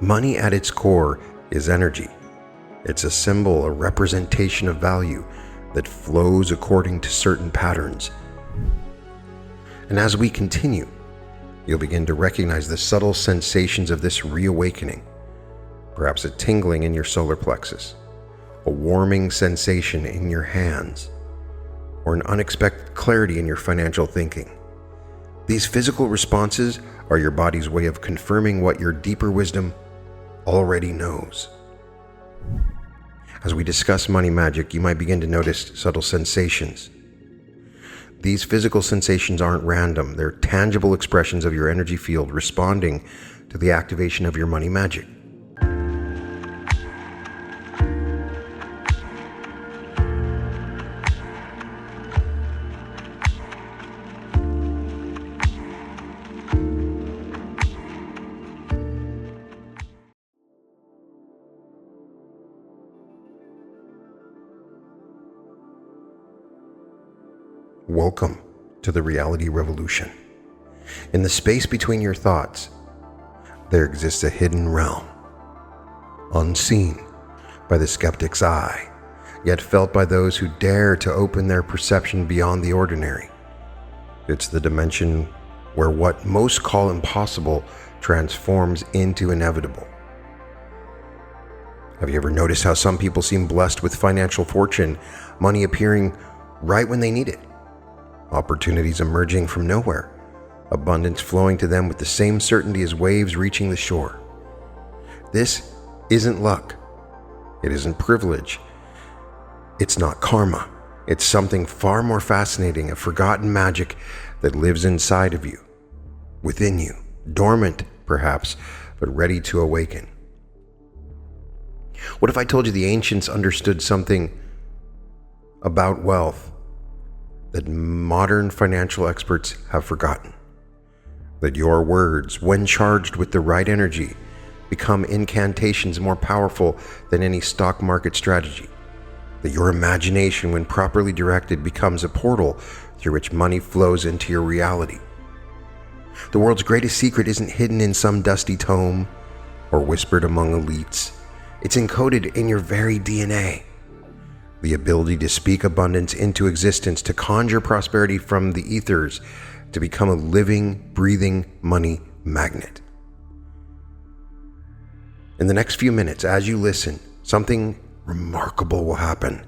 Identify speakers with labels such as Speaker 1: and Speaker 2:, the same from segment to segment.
Speaker 1: Money at its core is energy. It's a symbol, a representation of value that flows according to certain patterns. And as we continue, you'll begin to recognize the subtle sensations of this reawakening. Perhaps a tingling in your solar plexus, a warming sensation in your hands, or an unexpected clarity in your financial thinking. These physical responses are your body's way of confirming what your deeper wisdom already knows. As we discuss money magic, you might begin to notice subtle sensations. These physical sensations aren't random. They're tangible expressions of your energy field responding to the activation of your money magic. Welcome to the reality revolution. In the space between your thoughts, there exists a hidden realm, unseen by the skeptic's eye, yet felt by those who dare to open their perception beyond the ordinary. It's the dimension where what most call impossible transforms into inevitable. Have you ever noticed how some people seem blessed with financial fortune, money appearing right when they need it? Opportunities emerging from nowhere, abundance flowing to them with the same certainty as waves reaching the shore. This isn't luck. It isn't privilege. It's not karma. It's something far more fascinating, a forgotten magic that lives inside of you, within you, dormant perhaps, but ready to awaken. What if I told you the ancients understood something about wealth that modern financial experts have forgotten? That your words, when charged with the right energy, become incantations more powerful than any stock market strategy. That your imagination, when properly directed, becomes a portal through which money flows into your reality. The world's greatest secret isn't hidden in some dusty tome or whispered among elites. It's encoded in your very DNA. The ability to speak abundance into existence, to conjure prosperity from the ethers, to become a living, breathing money magnet. In the next few minutes, as you listen, something remarkable will happen.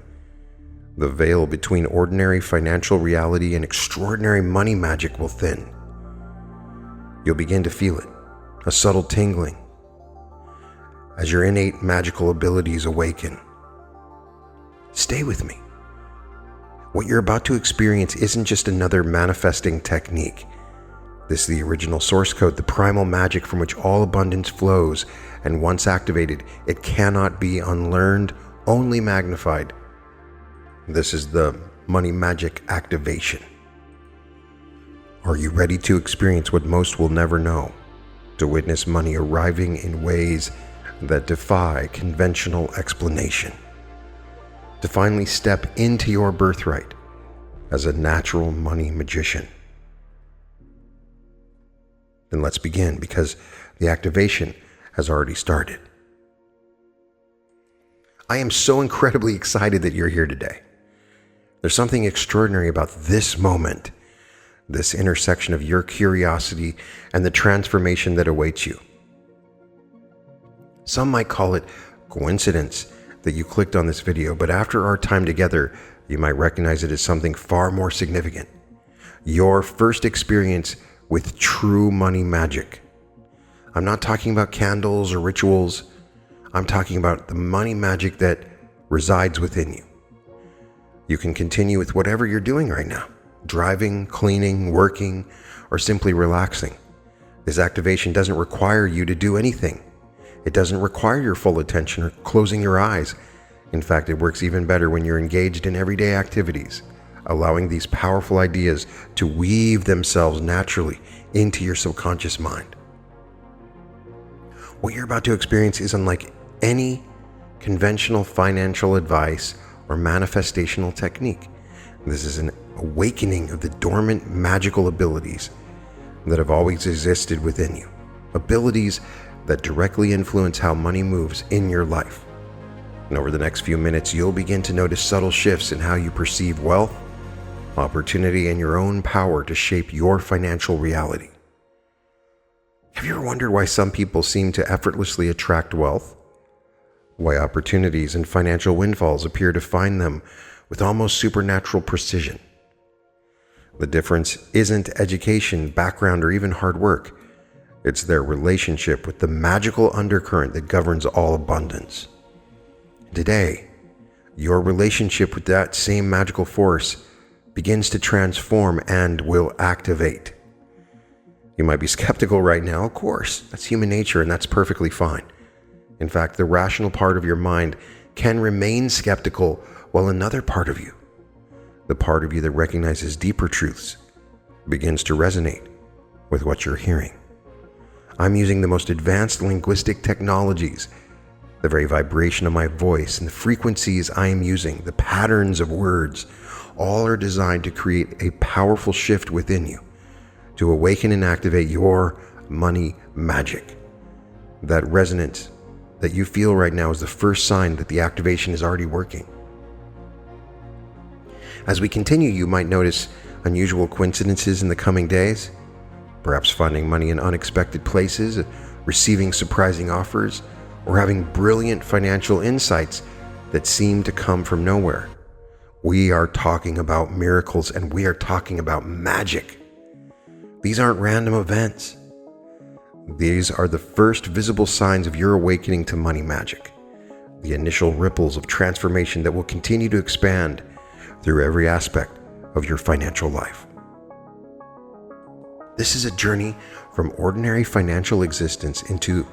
Speaker 1: The veil between ordinary financial reality and extraordinary money magic will thin. You'll begin to feel it, a subtle tingling, as your innate magical abilities awaken. Stay with me. What you're about to experience isn't just another manifesting technique. This is the original source code, the primal magic from which all abundance flows, and once activated, it cannot be unlearned, only magnified. This is the money magic activation. Are you ready to experience what most will never know? To witness money arriving in ways that defy conventional explanation? To finally step into your birthright as a natural money magician? Then let's begin, because the activation has already started. I am so incredibly excited that you're here today. There's something extraordinary about this moment, this intersection of your curiosity and the transformation that awaits you. Some might call it coincidence that you clicked on this video, but after our time together, you might recognize it as something far more significant. Your first experience with true money magic. I'm not talking about candles or rituals. I'm talking about the money magic that resides within you. You can continue with whatever you're doing right now, driving, cleaning, working, or simply relaxing. This activation doesn't require you to do anything. It doesn't require your full attention or closing your eyes. In fact, it works even better when you're engaged in everyday activities, allowing these powerful ideas to weave themselves naturally into your subconscious mind. What you're about to experience is unlike any conventional financial advice or manifestational technique. This is an awakening of the dormant magical abilities that have always existed within you. Abilities that directly influence how money moves in your life. And over the next few minutes, you'll begin to notice subtle shifts in how you perceive wealth, opportunity, and your own power to shape your financial reality. Have you ever wondered why some people seem to effortlessly attract wealth? Why opportunities and financial windfalls appear to find them with almost supernatural precision? The difference isn't education, background, or even hard work. It's their relationship with the magical undercurrent that governs all abundance. Today, your relationship with that same magical force begins to transform and will activate. You might be skeptical right now, of course. That's human nature, and that's perfectly fine. In fact, the rational part of your mind can remain skeptical, while another part of you, the part of you that recognizes deeper truths, begins to resonate with what you're hearing. I'm using the most advanced linguistic technologies. The very vibration of my voice and the frequencies I am using, the patterns of words, all are designed to create a powerful shift within you, to awaken and activate your money magic. That resonance that you feel right now is the first sign that the activation is already working. As we continue, you might notice unusual coincidences in the coming days, perhaps finding money in unexpected places, receiving surprising offers, or having brilliant financial insights that seem to come from nowhere. We are talking about miracles, and we are talking about magic. These aren't random events. These are the first visible signs of your awakening to money magic, the initial ripples of transformation that will continue to expand through every aspect of your financial life. This is a journey from ordinary financial existence into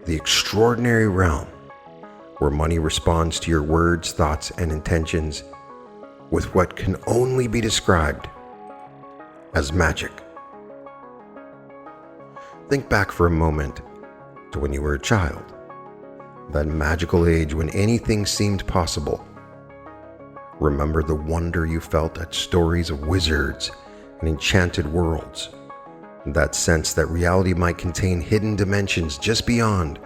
Speaker 1: the extraordinary realm where money responds to your words, thoughts, and intentions with what can only be described as magic. Think back for a moment to when you were a child, that magical age when anything seemed possible. Remember the wonder you felt at stories of wizards and enchanted worlds. That sense that reality might contain hidden dimensions just beyond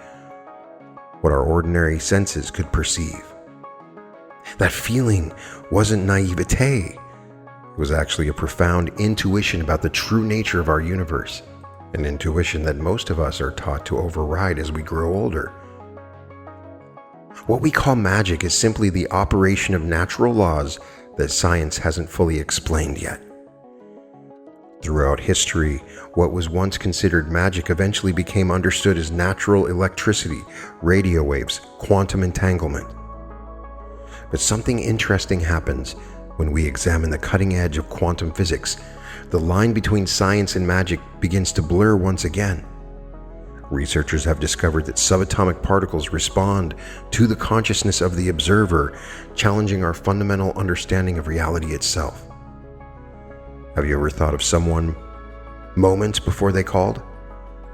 Speaker 1: what our ordinary senses could perceive. That feeling wasn't naivete. It was actually a profound intuition about the true nature of our universe, an intuition that most of us are taught to override as we grow older. What we call magic is simply the operation of natural laws that science hasn't fully explained yet. Throughout history, what was once considered magic eventually became understood as natural electricity, radio waves, quantum entanglement. But something interesting happens when we examine the cutting edge of quantum physics. The line between science and magic begins to blur once again. Researchers have discovered that subatomic particles respond to the consciousness of the observer, challenging our fundamental understanding of reality itself. Have you ever thought of someone moments before they called,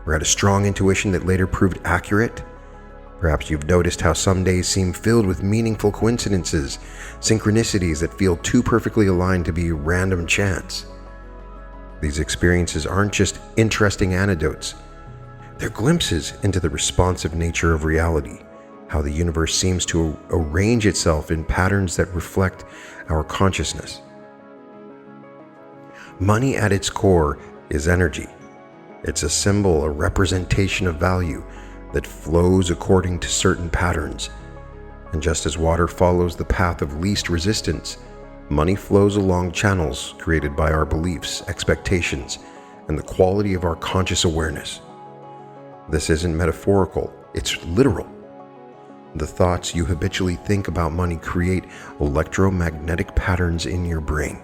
Speaker 1: or had a strong intuition that later proved accurate? Perhaps you've noticed how some days seem filled with meaningful coincidences, synchronicities that feel too perfectly aligned to be random chance. These experiences aren't just interesting anecdotes. They're glimpses into the responsive nature of reality, how the universe seems to arrange itself in patterns that reflect our consciousness. Money at its core is energy. It's a symbol, a representation of value that flows according to certain patterns. And just as water follows the path of least resistance, money flows along channels created by our beliefs, expectations, and the quality of our conscious awareness. This isn't metaphorical, it's literal. The thoughts you habitually think about money create electromagnetic patterns in your brain,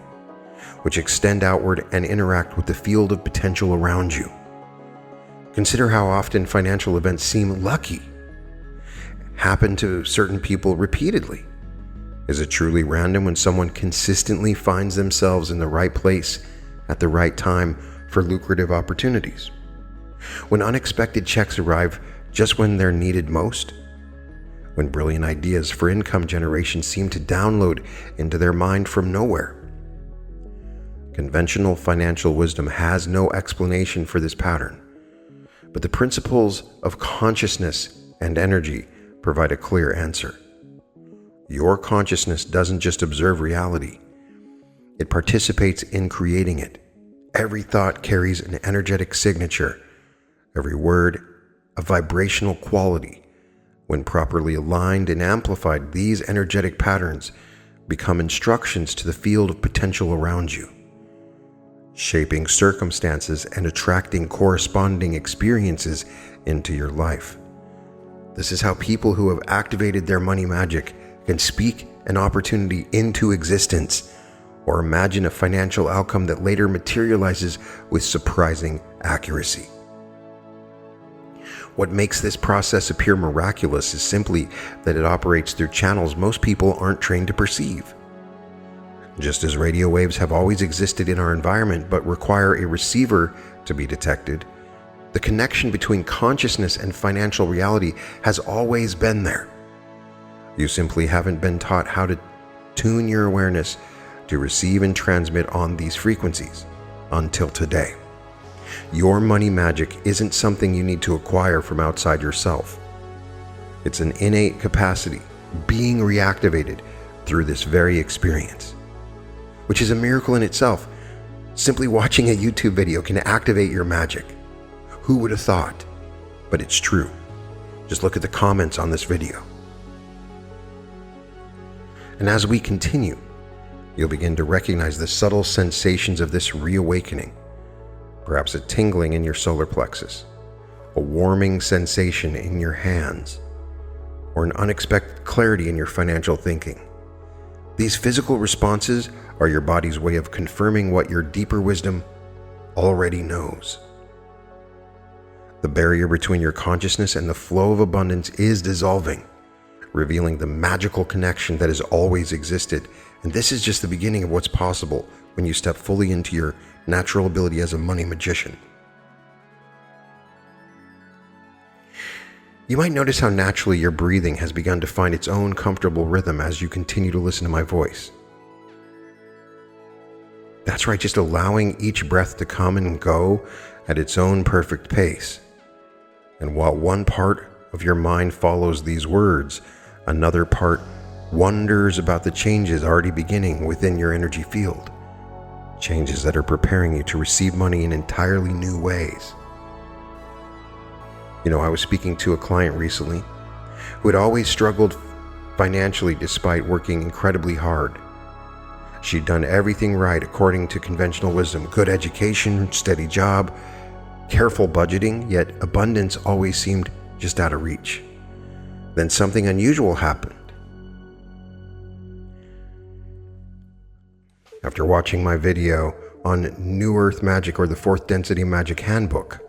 Speaker 1: which extend outward and interact with the field of potential around you. Consider how often financial events seem lucky, happen to certain people repeatedly. Is it truly random when someone consistently finds themselves in the right place at the right time for lucrative opportunities? When unexpected checks arrive just when they're needed most? When brilliant ideas for income generation seem to download into their mind from nowhere? Conventional financial wisdom has no explanation for this pattern, but the principles of consciousness and energy provide a clear answer. Your consciousness doesn't just observe reality, it participates in creating it. Every thought carries an energetic signature, every word a vibrational quality. When properly aligned and amplified, these energetic patterns become instructions to the field of potential around you, shaping circumstances and attracting corresponding experiences into your life. This is how people who have activated their money magic can speak an opportunity into existence or imagine a financial outcome that later materializes with surprising accuracy. What makes this process appear miraculous is simply that it operates through channels most people aren't trained to perceive. Just as radio waves have always existed in our environment but require a receiver to be detected, the connection between consciousness and financial reality has always been there. You simply haven't been taught how to tune your awareness to receive and transmit on these frequencies until today. Your money magic isn't something you need to acquire from outside yourself. It's an innate capacity being reactivated through this very experience, which is a miracle in itself. Simply watching a YouTube video can activate your magic. Who would have thought? But it's true. Just look at the comments on this video. And as we continue, you'll begin to recognize the subtle sensations of this reawakening. Perhaps a tingling in your solar plexus, a warming sensation in your hands, or an unexpected clarity in your financial thinking. These physical responses are your body's way of confirming what your deeper wisdom already knows. The barrier between your consciousness and the flow of abundance is dissolving, revealing the magical connection that has always existed. And this is just the beginning of what's possible when you step fully into your natural ability as a money magician. You might notice how naturally your breathing has begun to find its own comfortable rhythm as you continue to listen to my voice. That's right, just allowing each breath to come and go at its own perfect pace. And while one part of your mind follows these words, another part wonders about the changes already beginning within your energy field. Changes that are preparing you to receive money in entirely new ways. I was speaking to a client recently who had always struggled financially despite working incredibly hard. She'd done everything right according to conventional wisdom: good education, steady job, careful budgeting, yet abundance always seemed just out of reach. Then something unusual happened. After watching my video on New Earth Magic, or the Fourth Density Magic Handbook,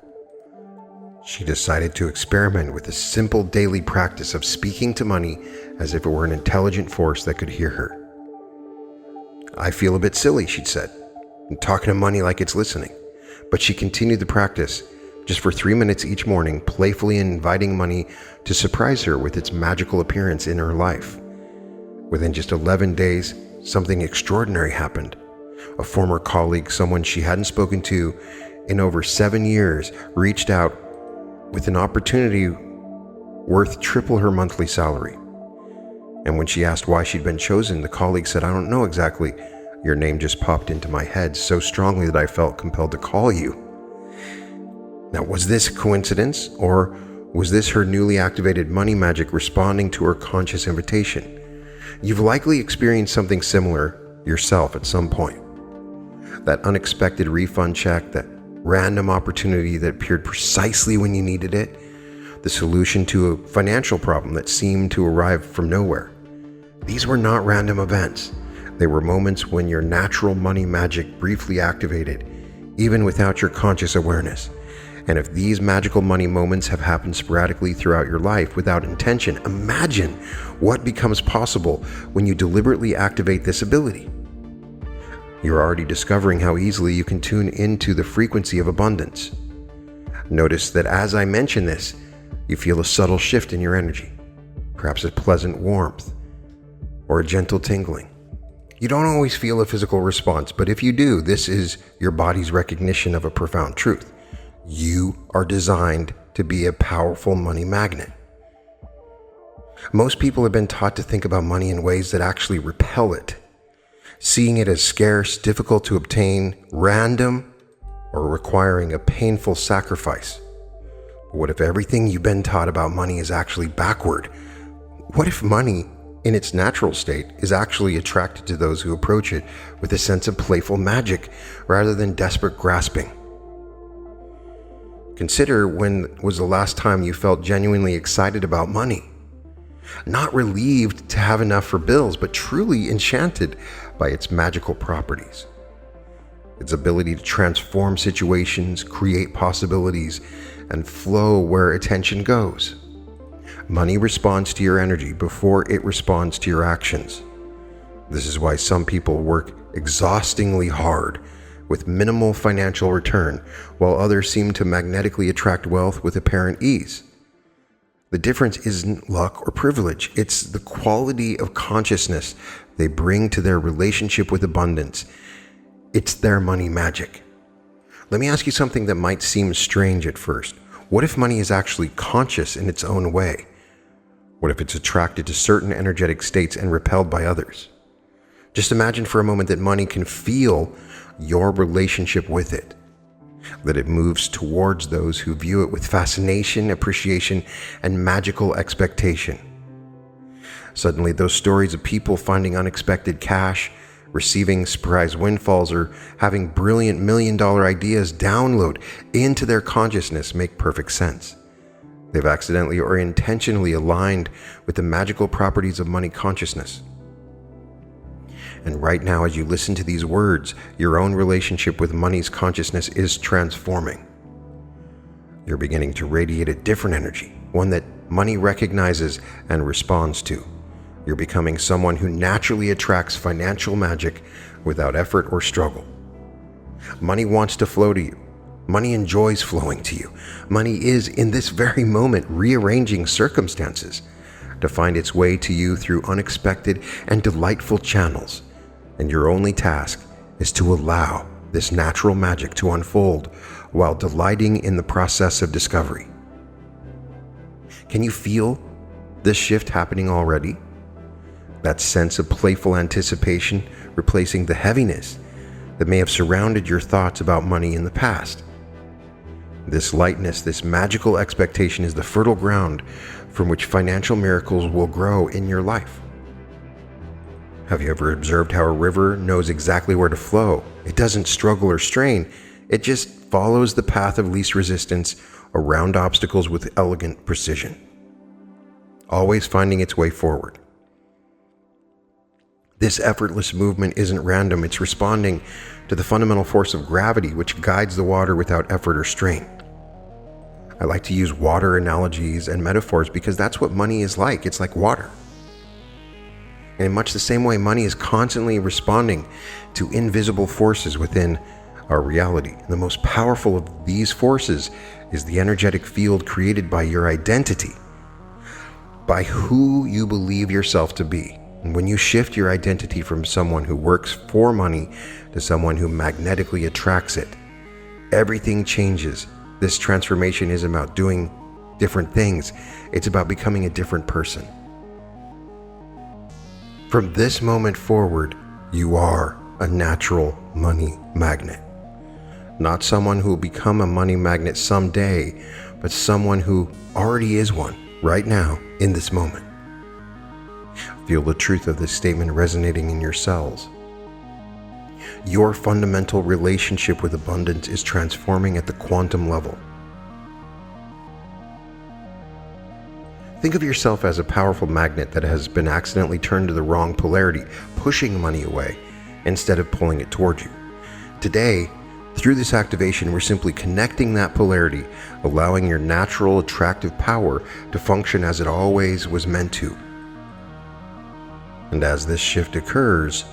Speaker 1: she decided to experiment with a simple daily practice of speaking to money as if it were an intelligent force that could hear her. "I feel a bit silly," she'd said, "talking to money like it's listening." But she continued the practice just for 3 minutes each morning, playfully inviting money to surprise her with its magical appearance in her life. Within just 11 days, something extraordinary happened. A former colleague, someone she hadn't spoken to in over 7 years, reached out with an opportunity worth triple her monthly salary. And when she asked why she'd been chosen, the colleague said, "I don't know exactly. Your name just popped into my head so strongly that I felt compelled to call you." Now, was this coincidence, or was this her newly activated money magic responding to her conscious invitation? You've likely experienced something similar yourself at some point. That unexpected refund check, that random opportunity that appeared precisely when you needed it, the solution to a financial problem that seemed to arrive from nowhere. These were not random events. They were moments when your natural money magic briefly activated, even without your conscious awareness. And if these magical money moments have happened sporadically throughout your life without intention, imagine what becomes possible when you deliberately activate this ability. You're already discovering how easily you can tune into the frequency of abundance. Notice that as I mention this, you feel a subtle shift in your energy, perhaps a pleasant warmth or a gentle tingling. You don't always feel a physical response, but if you do, this is your body's recognition of a profound truth. You are designed to be a powerful money magnet. Most people have been taught to think about money in ways that actually repel it, seeing it as scarce, difficult to obtain, random, or requiring a painful sacrifice. But what if everything you've been taught about money is actually backward? What if money, in its natural state, is actually attracted to those who approach it with a sense of playful magic rather than desperate grasping? Consider when was the last time you felt genuinely excited about money. Not relieved to have enough for bills, but truly enchanted by its magical properties. Its ability to transform situations, create possibilities, and flow where attention goes. Money responds to your energy before it responds to your actions. This is why some people work exhaustingly hard with minimal financial return, while others seem to magnetically attract wealth with apparent ease. The difference isn't luck or privilege, it's the quality of consciousness they bring to their relationship with abundance. It's their money magic. Let me ask you something that might seem strange at first. What if money is actually conscious in its own way? What if it's attracted to certain energetic states and repelled by others? Just imagine for a moment that money can feel your relationship with it, that it moves towards those who view it with fascination, appreciation, and magical expectation. Suddenly, those stories of people finding unexpected cash, receiving surprise windfalls, or having brilliant million-dollar ideas download into their consciousness make perfect sense. They've accidentally or intentionally aligned with the magical properties of money consciousness. And right now, as you listen to these words, your own relationship with money's consciousness is transforming. You're beginning to radiate a different energy, one that money recognizes and responds to. You're becoming someone who naturally attracts financial magic without effort or struggle. Money wants to flow to you. Money enjoys flowing to you. Money is, in this very moment, rearranging circumstances to find its way to you through unexpected and delightful channels. And your only task is to allow this natural magic to unfold while delighting in the process of discovery. Can you feel this shift happening already? That sense of playful anticipation replacing the heaviness that may have surrounded your thoughts about money in the past. This lightness, this magical expectation is the fertile ground from which financial miracles will grow in your life. Have you ever observed how a river knows exactly where to flow? It doesn't struggle or strain. It just follows the path of least resistance around obstacles with elegant precision, always finding its way forward. This effortless movement isn't random. It's responding to the fundamental force of gravity, which guides the water without effort or strain. I like to use water analogies and metaphors because that's what money is like. It's like water. And in much the same way, money is constantly responding to invisible forces within our reality. The most powerful of these forces is the energetic field created by your identity, by who you believe yourself to be. And when you shift your identity from someone who works for money to someone who magnetically attracts it, everything changes. This transformation isn't about doing different things. It's about becoming a different person. From this moment forward, you are a natural money magnet. Not someone who will become a money magnet someday, but someone who already is one right now in this moment. Feel the truth of this statement resonating in your cells. Your fundamental relationship with abundance is transforming at the quantum level. Think of yourself as a powerful magnet that has been accidentally turned to the wrong polarity, pushing money away instead of pulling it toward you. Today, through this activation, we're simply connecting that polarity, allowing your natural attractive power to function as it always was meant to. And as this shift occurs,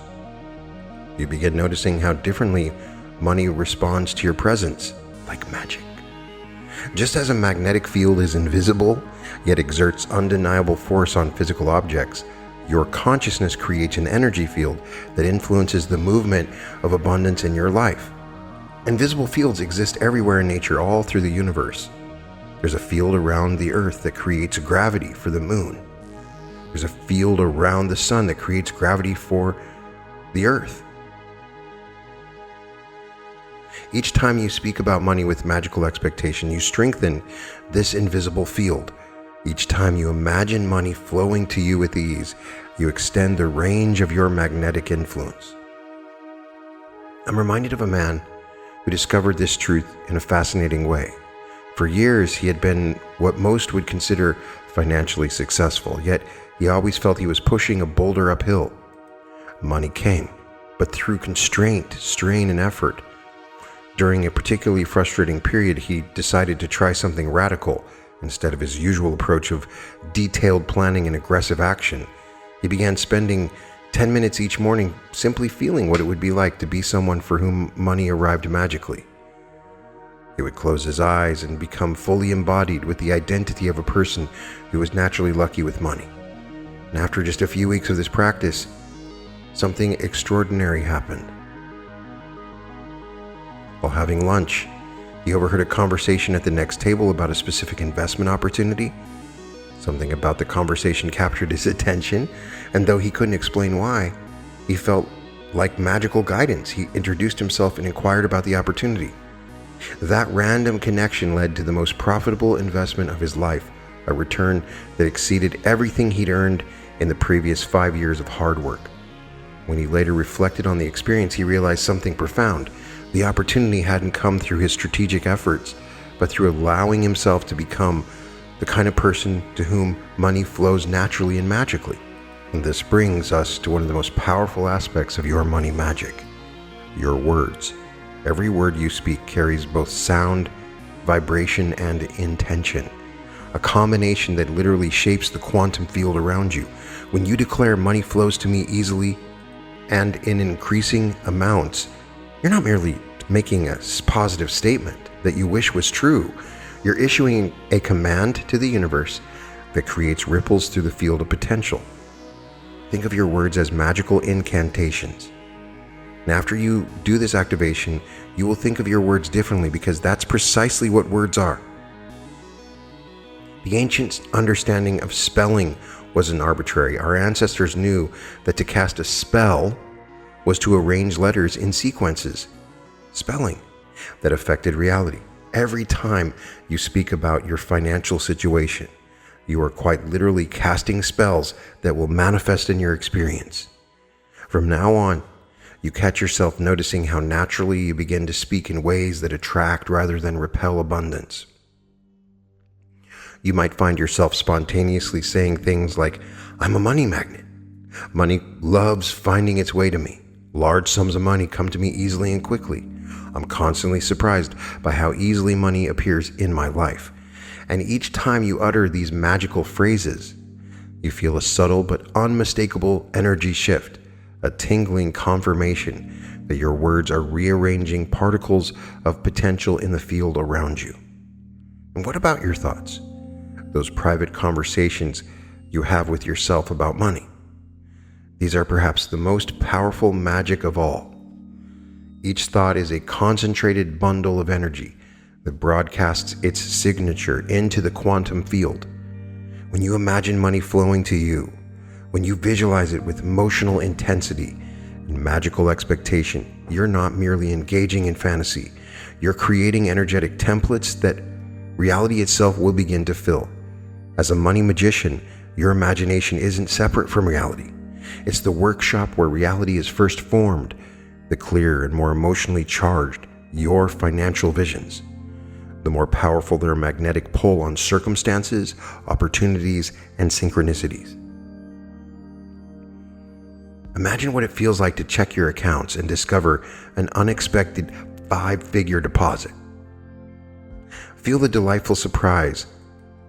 Speaker 1: you begin noticing how differently money responds to your presence, like magic. Just as a magnetic field is invisible, yet exerts undeniable force on physical objects, your consciousness creates an energy field that influences the movement of abundance in your life. Invisible fields exist everywhere in nature, all through the universe. There's a field around the Earth that creates gravity for the moon. There's a field around the sun that creates gravity for the Earth. Each time you speak about money with magical expectation, you strengthen this invisible field. Each time you imagine money flowing to you with ease, you extend the range of your magnetic influence. I'm reminded of a man who discovered this truth in a fascinating way. For years, he had been what most would consider financially successful, yet he always felt he was pushing a boulder uphill. Money came, but through constraint, strain, and effort. During a particularly frustrating period, he decided to try something radical. Instead of his usual approach of detailed planning and aggressive action, he began spending 10 minutes each morning simply feeling what it would be like to be someone for whom money arrived magically. He would close his eyes and become fully embodied with the identity of a person who was naturally lucky with money. And after just a few weeks of this practice, something extraordinary happened. While having lunch, he overheard a conversation at the next table about a specific investment opportunity. Something about the conversation captured his attention, and though he couldn't explain why, he felt like magical guidance. He introduced himself and inquired about the opportunity. That random connection led to the most profitable investment of his life, a return that exceeded everything he'd earned in the previous 5 years of hard work. When he later reflected on the experience, he realized something profound. The opportunity hadn't come through his strategic efforts, but through allowing himself to become the kind of person to whom money flows naturally and magically. And this brings us to one of the most powerful aspects of your money magic: your words. Every word you speak carries both sound, vibration, and intention, a combination that literally shapes the quantum field around you. When you declare money flows to me easily and in increasing amounts, you're not merely making a positive statement that you wish was true. You're issuing a command to the universe that creates ripples through the field of potential. Think of your words as magical incantations. And after you do this activation, you will think of your words differently, because that's precisely what words are. The ancient understanding of spelling wasn't arbitrary. Our ancestors knew that to cast a spell was to arrange letters in sequences, spelling, that affected reality. Every time you speak about your financial situation, you are quite literally casting spells that will manifest in your experience. From now on, you catch yourself noticing how naturally you begin to speak in ways that attract rather than repel abundance. You might find yourself spontaneously saying things like, "I'm a money magnet. Money loves finding its way to me. Large sums of money come to me easily and quickly. I'm constantly surprised by how easily money appears in my life." And each time you utter these magical phrases, you feel a subtle but unmistakable energy shift, a tingling confirmation that your words are rearranging particles of potential in the field around you. And what about your thoughts? Those private conversations you have with yourself about money. These are perhaps the most powerful magic of all. Each thought is a concentrated bundle of energy that broadcasts its signature into the quantum field. When you imagine money flowing to you, when you visualize it with emotional intensity and magical expectation, you're not merely engaging in fantasy. You're creating energetic templates that reality itself will begin to fill. As a money magician, your imagination isn't separate from reality. It's the workshop where reality is first formed, the clearer and more emotionally charged your financial visions, the more powerful their magnetic pull on circumstances, opportunities, and synchronicities. Imagine what it feels like to check your accounts and discover an unexpected 5-figure deposit. Feel the delightful surprise,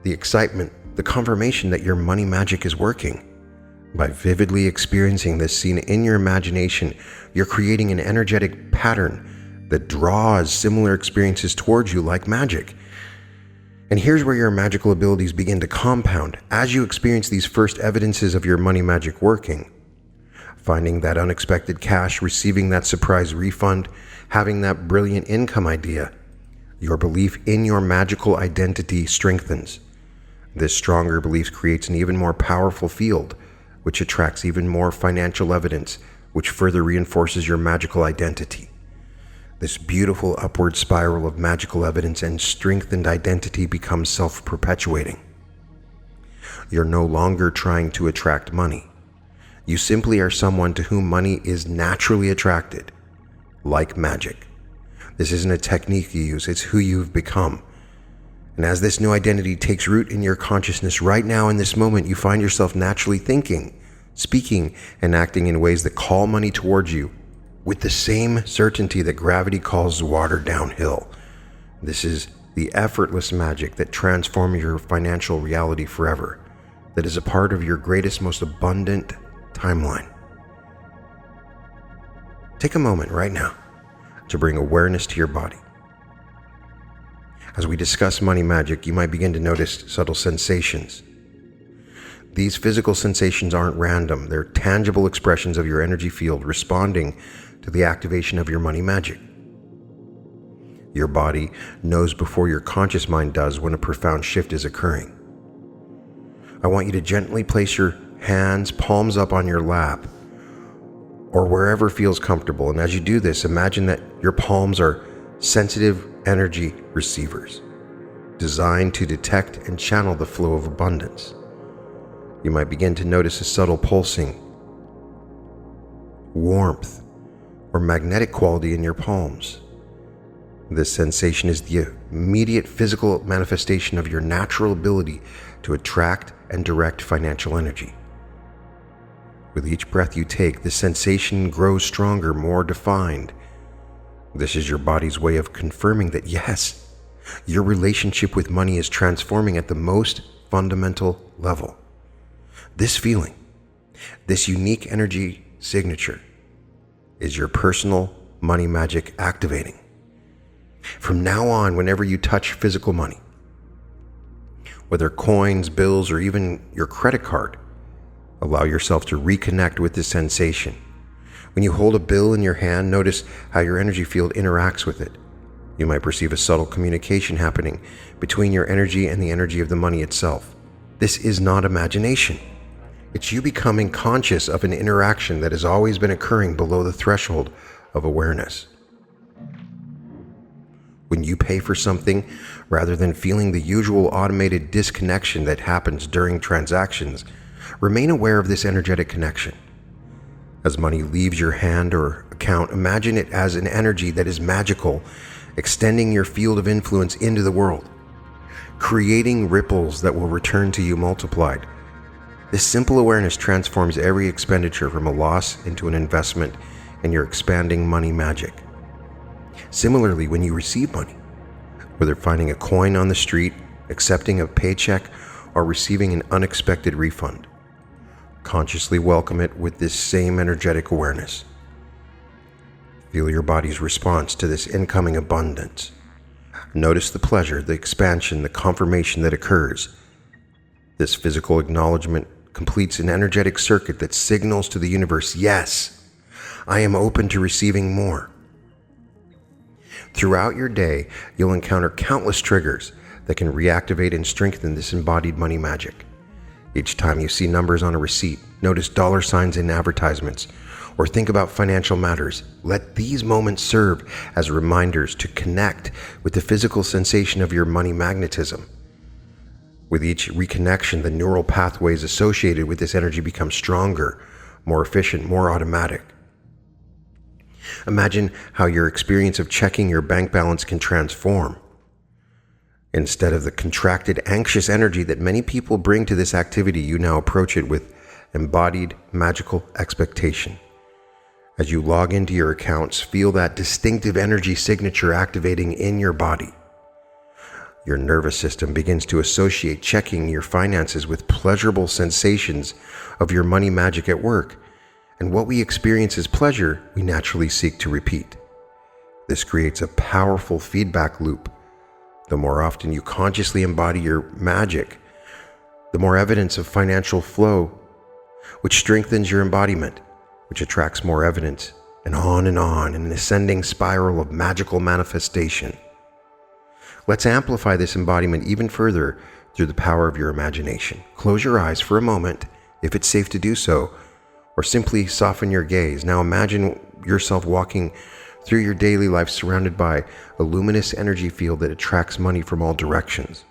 Speaker 1: the excitement, the confirmation that your money magic is working. By vividly experiencing this scene in your imagination, you're creating an energetic pattern that draws similar experiences towards you like magic. And here's where your magical abilities begin to compound. As you experience these first evidences of your money magic working, finding that unexpected cash, receiving that surprise refund, having that brilliant income idea, your belief in your magical identity strengthens. This stronger belief creates an even more powerful field, which attracts even more financial evidence, which further reinforces your magical identity. This beautiful upward spiral of magical evidence and strengthened identity becomes self-perpetuating. You're no longer trying to attract money. You simply are someone to whom money is naturally attracted, like magic. This isn't a technique you use, it's who you've become. And as this new identity takes root in your consciousness right now in this moment, you find yourself naturally thinking, speaking, and acting in ways that call money towards you with the same certainty that gravity calls water downhill. This is the effortless magic that transforms your financial reality forever, that is a part of your greatest, most abundant timeline. Take a moment right now to bring awareness to your body. As we discuss money magic, you might begin to notice subtle sensations. These physical sensations aren't random. They're tangible expressions of your energy field responding to the activation of your money magic. Your body knows before your conscious mind does when a profound shift is occurring. I want you to gently place your hands, palms up on your lap, or wherever feels comfortable. And as you do this, imagine that your palms are sensitive energy receivers, designed to detect and channel the flow of abundance. You might begin to notice a subtle pulsing, warmth, or magnetic quality in your palms. This sensation is the immediate physical manifestation of your natural ability to attract and direct financial energy. With each breath you take, the sensation grows stronger, more defined. This is your body's way of confirming that yes, your relationship with money is transforming at the most fundamental level. This feeling, this unique energy signature, is your personal money magic activating. From now on, whenever you touch physical money, whether coins, bills, or even your credit card, allow yourself to reconnect with this sensation. When you hold a bill in your hand, notice how your energy field interacts with it. You might perceive a subtle communication happening between your energy and the energy of the money itself. This is not imagination. It's you becoming conscious of an interaction that has always been occurring below the threshold of awareness. When you pay for something, rather than feeling the usual automated disconnection that happens during transactions, remain aware of this energetic connection. As money leaves your hand or account, imagine it as an energy that is magical, extending your field of influence into the world, creating ripples that will return to you multiplied. This simple awareness transforms every expenditure from a loss into an investment in your expanding money magic. Similarly, when you receive money, whether finding a coin on the street, accepting a paycheck, or receiving an unexpected refund, consciously welcome it with this same energetic awareness. Feel your body's response to this incoming abundance. Notice the pleasure, the expansion, the confirmation that occurs. This physical acknowledgement completes an energetic circuit that signals to the universe, yes, I am open to receiving more. Throughout your day, you'll encounter countless triggers that can reactivate and strengthen this embodied money magic. Each time you see numbers on a receipt, notice dollar signs in advertisements, or think about financial matters, let these moments serve as reminders to connect with the physical sensation of your money magnetism. With each reconnection, the neural pathways associated with this energy become stronger, more efficient, more automatic. Imagine how your experience of checking your bank balance can transform. Instead of the contracted, anxious energy that many people bring to this activity, you now approach it with embodied, magical expectation. As you log into your accounts, feel that distinctive energy signature activating in your body. Your nervous system begins to associate checking your finances with pleasurable sensations of your money magic at work, and what we experience as pleasure, we naturally seek to repeat. This creates a powerful feedback loop. The more often you consciously embody your magic, the more evidence of financial flow, which strengthens your embodiment. which attracts more evidence, and on in an ascending spiral of magical manifestation. Let's amplify this embodiment even further through the power of your imagination. Close your eyes for a moment, if it's safe to do so, or simply soften your gaze. Now imagine yourself walking through your daily life surrounded by a luminous energy field that attracts money from all directions.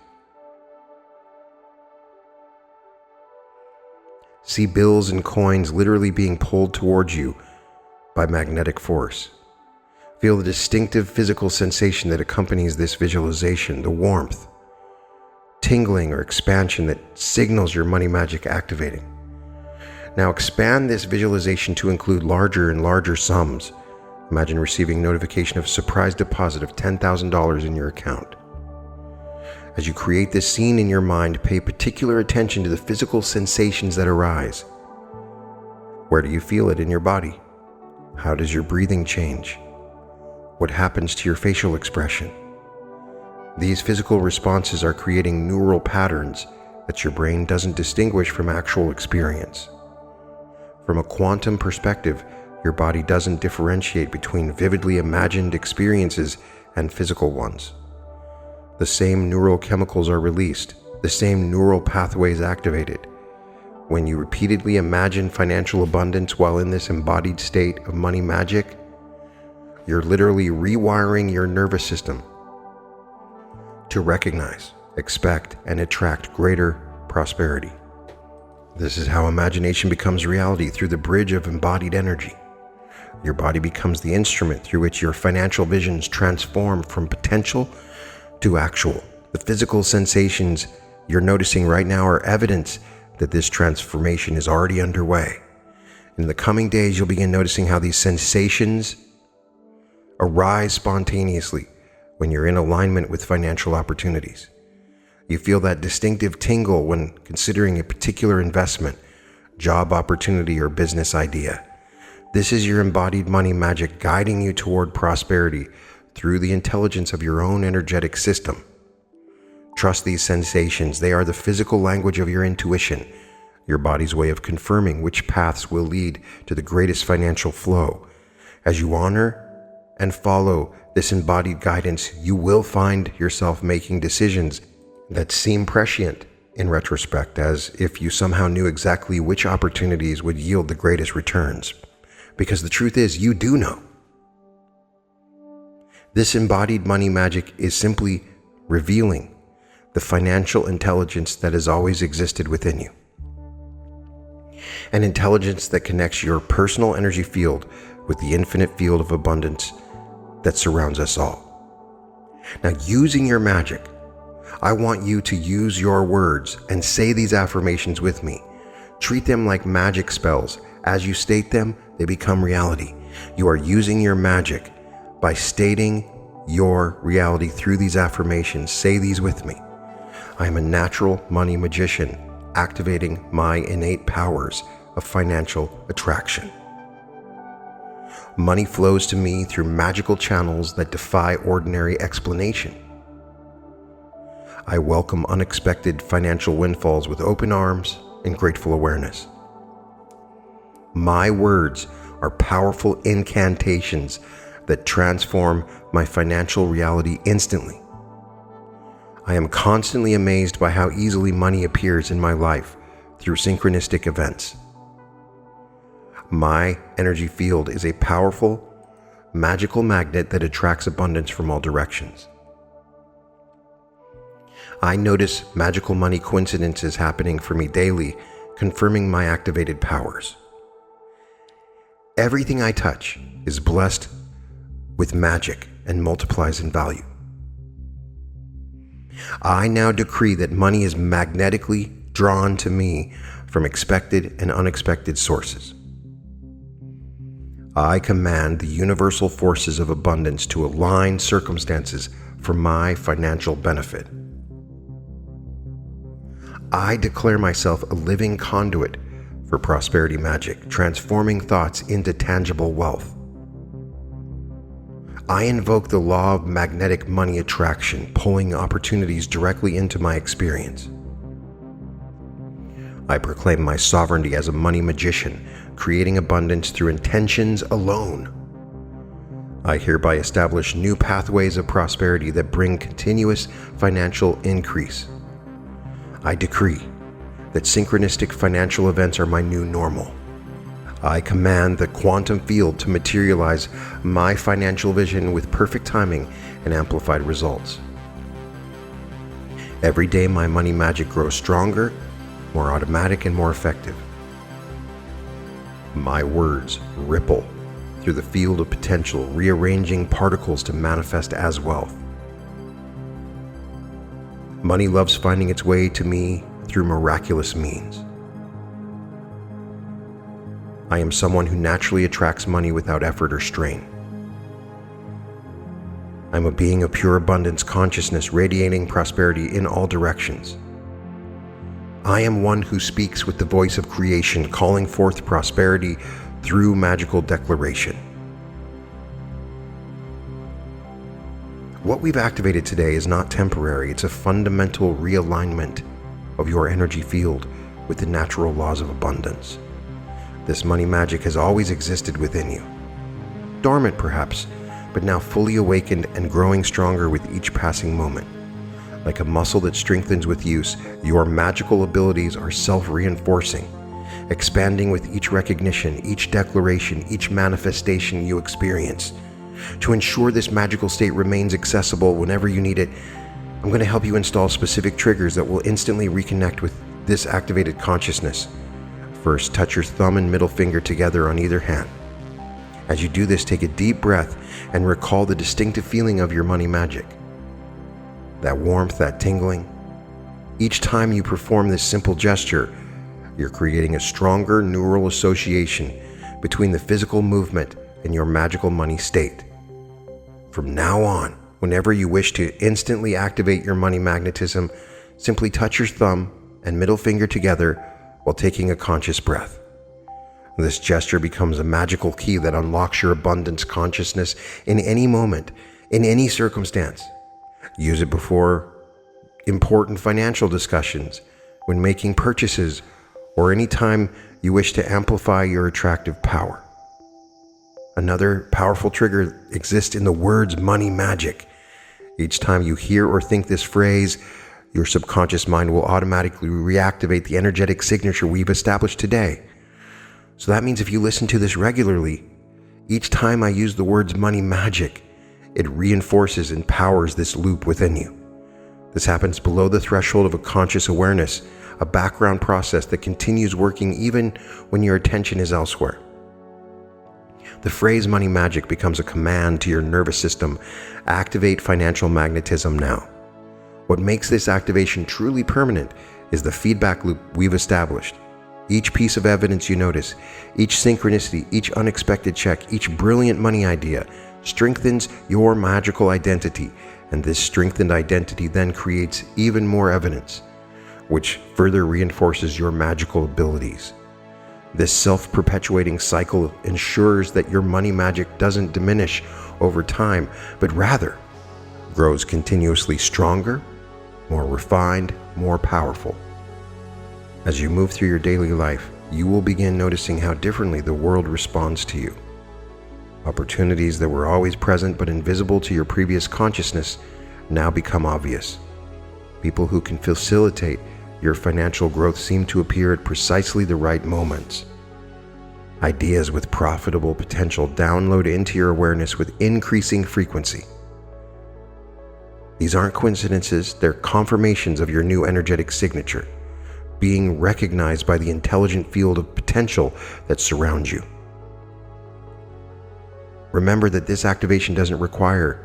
Speaker 1: See bills and coins literally being pulled towards you by magnetic force. Feel the distinctive physical sensation that accompanies this visualization, the warmth, tingling, or expansion that signals your money magic activating. Now expand this visualization to include larger and larger sums. Imagine receiving notification of a surprise deposit of $10,000 in your account. As you create this scene in your mind, pay particular attention to the physical sensations that arise. Where do you feel it in your body? How does your breathing change? What happens to your facial expression? These physical responses are creating neural patterns that your brain doesn't distinguish from actual experience. From a quantum perspective, your body doesn't differentiate between vividly imagined experiences and physical ones. The same neural chemicals are released, the same neural pathways activated. When you repeatedly imagine financial abundance while in this embodied state of money magic, you're literally rewiring your nervous system to recognize, expect, and attract greater prosperity. This is how imagination becomes reality, through the bridge of embodied energy. Your body becomes the instrument through which your financial visions transform from potential to actual. The physical sensations you're noticing right now are evidence that this transformation is already underway. In the coming days, you'll begin noticing how these sensations arise spontaneously when you're in alignment with financial opportunities. You feel that distinctive tingle when considering a particular investment, job opportunity, or business idea. This is your embodied money magic guiding you toward prosperity through the intelligence of your own energetic system. Trust these sensations. They are the physical language of your intuition, your body's way of confirming which paths will lead to the greatest financial flow. As you honor and follow this embodied guidance, you will find yourself making decisions that seem prescient in retrospect, as if you somehow knew exactly which opportunities would yield the greatest returns. Because the truth is, you do know. This embodied money magic is simply revealing the financial intelligence that has always existed within you. An intelligence that connects your personal energy field with the infinite field of abundance that surrounds us all. Now, using your magic, I want you to use your words and say these affirmations with me. Treat them like magic spells. As you state them, they become reality. You are using your magic by stating your reality through these affirmations. Say these with me. I am a natural money magician, activating my innate powers of financial attraction. Money flows to me through magical channels that defy ordinary explanation. I welcome unexpected financial windfalls with open arms and grateful awareness. My words are powerful incantations that transform my financial reality instantly. I am constantly amazed by how easily money appears in my life through synchronistic events. My energy field is a powerful, magical magnet that attracts abundance from all directions. I notice magical money coincidences happening for me daily, confirming my activated powers. Everything I touch is blessed with magic and multiplies in value. I now decree that money is magnetically drawn to me from expected and unexpected sources. I command the universal forces of abundance to align circumstances for my financial benefit. I declare myself a living conduit for prosperity magic, transforming thoughts into tangible wealth. I invoke the law of magnetic money attraction, pulling opportunities directly into my experience. I proclaim my sovereignty as a money magician, creating abundance through intentions alone. I hereby establish new pathways of prosperity that bring continuous financial increase. I decree that synchronistic financial events are my new normal. I command the quantum field to materialize my financial vision with perfect timing and amplified results. Every day my money magic grows stronger, more automatic, and more effective. My words ripple through the field of potential, rearranging particles to manifest as wealth. Money loves finding its way to me through miraculous means. I am someone who naturally attracts money without effort or strain. I'm a being of pure abundance consciousness, radiating prosperity in all directions. I am one who speaks with the voice of creation, calling forth prosperity through magical declaration. What we've activated today is not temporary, it's a fundamental realignment of your energy field with the natural laws of abundance. This money magic has always existed within you. Dormant perhaps, but now fully awakened and growing stronger with each passing moment. Like a muscle that strengthens with use, your magical abilities are self-reinforcing, expanding with each recognition, each declaration, each manifestation you experience. To ensure this magical state remains accessible whenever you need it, I'm going to help you install specific triggers that will instantly reconnect with this activated consciousness. First, touch your thumb and middle finger together on either hand. As you do this, take a deep breath and recall the distinctive feeling of your money magic. That warmth, that tingling. Each time you perform this simple gesture, you're creating a stronger neural association between the physical movement and your magical money state. From now on, whenever you wish to instantly activate your money magnetism, simply touch your thumb and middle finger together while taking a conscious breath. This gesture becomes a magical key that unlocks your abundance consciousness in any moment, in any circumstance. Use it before important financial discussions, when making purchases, or any time you wish to amplify your attractive power. Another powerful trigger exists in the words money magic. Each time you hear or think this phrase, your subconscious mind will automatically reactivate the energetic signature we've established today. So that means if you listen to this regularly, each time I use the words money magic, it reinforces and powers this loop within you. This happens below the threshold of a conscious awareness, a background process that continues working even when your attention is elsewhere. The phrase money magic becomes a command to your nervous system. Activate financial magnetism now. What makes this activation truly permanent is the feedback loop we've established. Each piece of evidence you notice, each synchronicity, each unexpected check, each brilliant money idea strengthens your magical identity, and this strengthened identity then creates even more evidence, which further reinforces your magical abilities. This self-perpetuating cycle ensures that your money magic doesn't diminish over time, but rather grows continuously stronger, more refined, more powerful. As you move through your daily life, you will begin noticing how differently the world responds to you. Opportunities that were always present but invisible to your previous consciousness now become obvious. People who can facilitate your financial growth seem to appear at precisely the right moments. Ideas with profitable potential download into your awareness with increasing frequency. These aren't coincidences, they're confirmations of your new energetic signature, being recognized by the intelligent field of potential that surrounds you. Remember that this activation doesn't require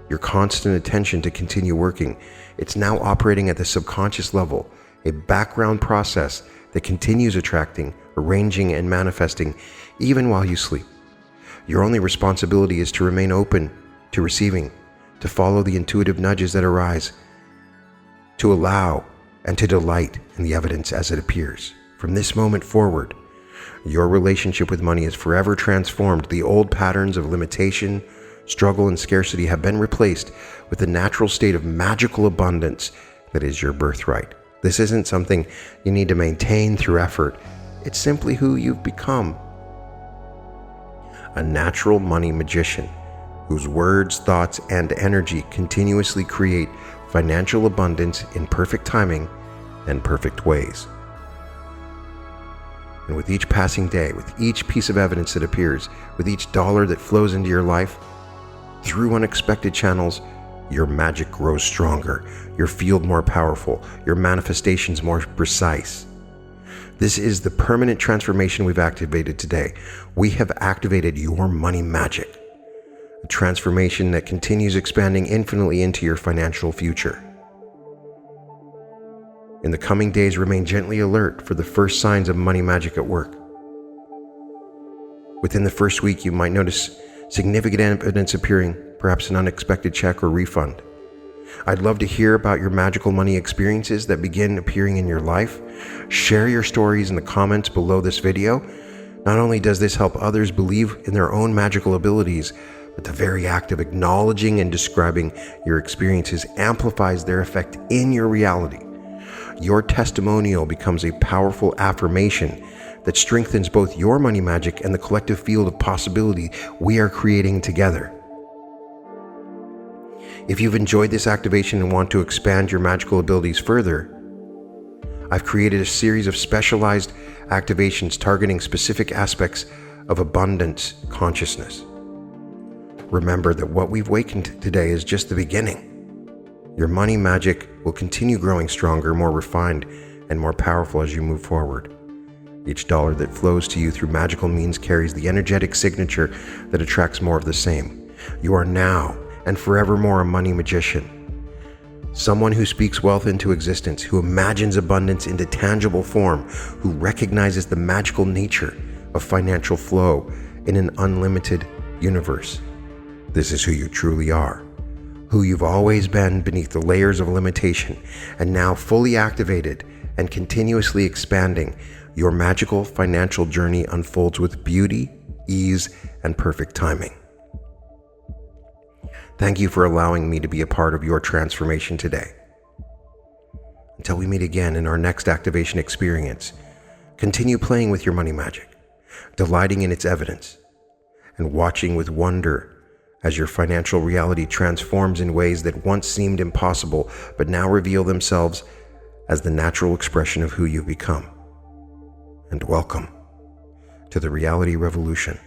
Speaker 1: your constant attention to continue working. It's now operating at the subconscious level, a background process that continues attracting, arranging, and manifesting even while you sleep. Your only responsibility is to remain open to receiving, to follow the intuitive nudges that arise, to allow and to delight in the evidence as it appears. From this moment forward, your relationship with money is forever transformed. The old patterns of limitation, struggle, and scarcity have been replaced with the natural state of magical abundance that is your birthright. This isn't something you need to maintain through effort. It's simply who you've become. A natural money magician whose words, thoughts, and energy continuously create financial abundance in perfect timing and perfect ways. And with each passing day, with each piece of evidence that appears, with each dollar that flows into your life, through unexpected channels, your magic grows stronger, your field more powerful, your manifestations more precise. This is the permanent transformation we've activated today. We have activated your money magic, a transformation that continues expanding infinitely into your financial future. In the coming days, remain gently alert for the first signs of money magic at work. Within the first week, you might notice significant evidence appearing, perhaps an unexpected check or refund. I'd love to hear about your magical money experiences that begin appearing in your life. Share your stories in the comments below this video. Not only does this help others believe in their own magical abilities, but the very act of acknowledging and describing your experiences amplifies their effect in your reality. Your testimonial becomes a powerful affirmation that strengthens both your money magic and the collective field of possibility we are creating together. If you've enjoyed this activation and want to expand your magical abilities further, I've created a series of specialized activations targeting specific aspects of abundance consciousness. Remember that what we've awakened today is just the beginning. Your money magic will continue growing stronger, more refined, and more powerful as you move forward. Each dollar that flows to you through magical means carries the energetic signature that attracts more of the same. You are now and forevermore a money magician. Someone who speaks wealth into existence, who imagines abundance into tangible form, who recognizes the magical nature of financial flow in an unlimited universe. This is who you truly are, who you've always been beneath the layers of limitation, and now fully activated and continuously expanding, your magical financial journey unfolds with beauty, ease, and perfect timing. Thank you for allowing me to be a part of your transformation today. Until we meet again in our next activation experience, continue playing with your money magic, delighting in its evidence, and watching with wonder as your financial reality transforms in ways that once seemed impossible but now reveal themselves as the natural expression of who you've become. And welcome to the reality revolution.